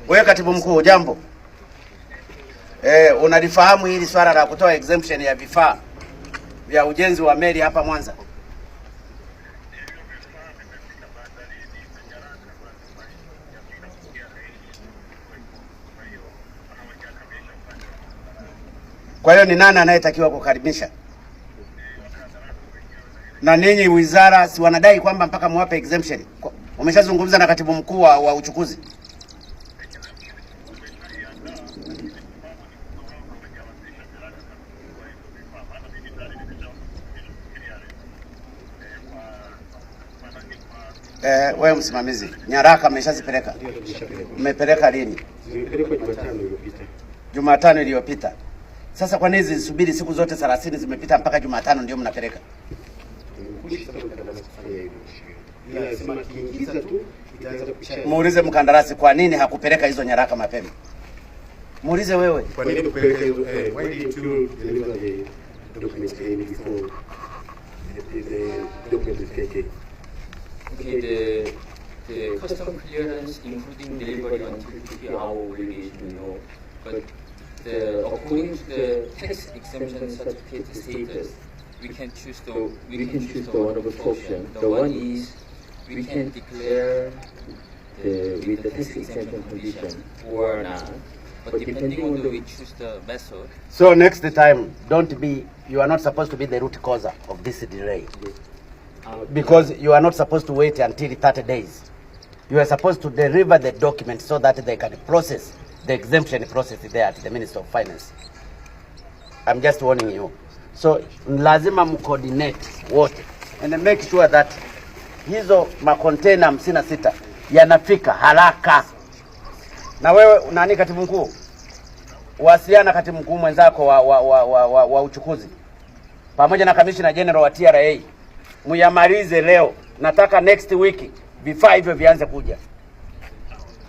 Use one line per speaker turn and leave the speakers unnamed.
Wewe katibu mkuu, jambo. Unalifahamu hili swala la kutoa exemption ya vifaa vya ujenzi wa meli hapa Mwanza? Kwa hiyo ni nani anayetakiwa kukaribisha? Na ninyi wizara si wanadai kwamba mpaka muwape exemption? Umeshazungumza na katibu mkuu wa uchukuzi? Wewe msimamizi, nyaraka mmeshazipeleka? Mmepeleka lini?
Zimepelekwa Jumatano iliyopita.
Jumatano iliyopita. Sasa kwa nini zisubiri siku zote 30 zimepita mpaka Jumatano ndio mnapeleka? Muulize mkandarasi kwa nini hakupeleka hizo nyaraka mapema. Muulize wewe.
Kwa nini kupeleka hizo? Why did you deliver the documents before the document is taken?
Okay, the custom clearance, including delivery until 50 hours, will be issued, no. But according to the tax exemption certificate status, we can choose the one of the option. The one is we can declare with the tax exemption condition or not. But depending on we choose the method.
So next time, you are not supposed to be the root causer of this delay. Because you are not supposed to wait until 30 days. You are supposed to deliver the document so that they can process the exemption process there at the Ministry of Finance. I'm just warning you. So lazima mcoordinate wote and make sure that hizo macontainer 56 yanafika haraka. Na wewe nani katibu mkuu? Wasiana katibu mkuu mwenzako wa uchukuzi pamoja na Commissioner General wa TRA. Muyamalize leo. Nataka next week vifaa hivyo vianze kuja.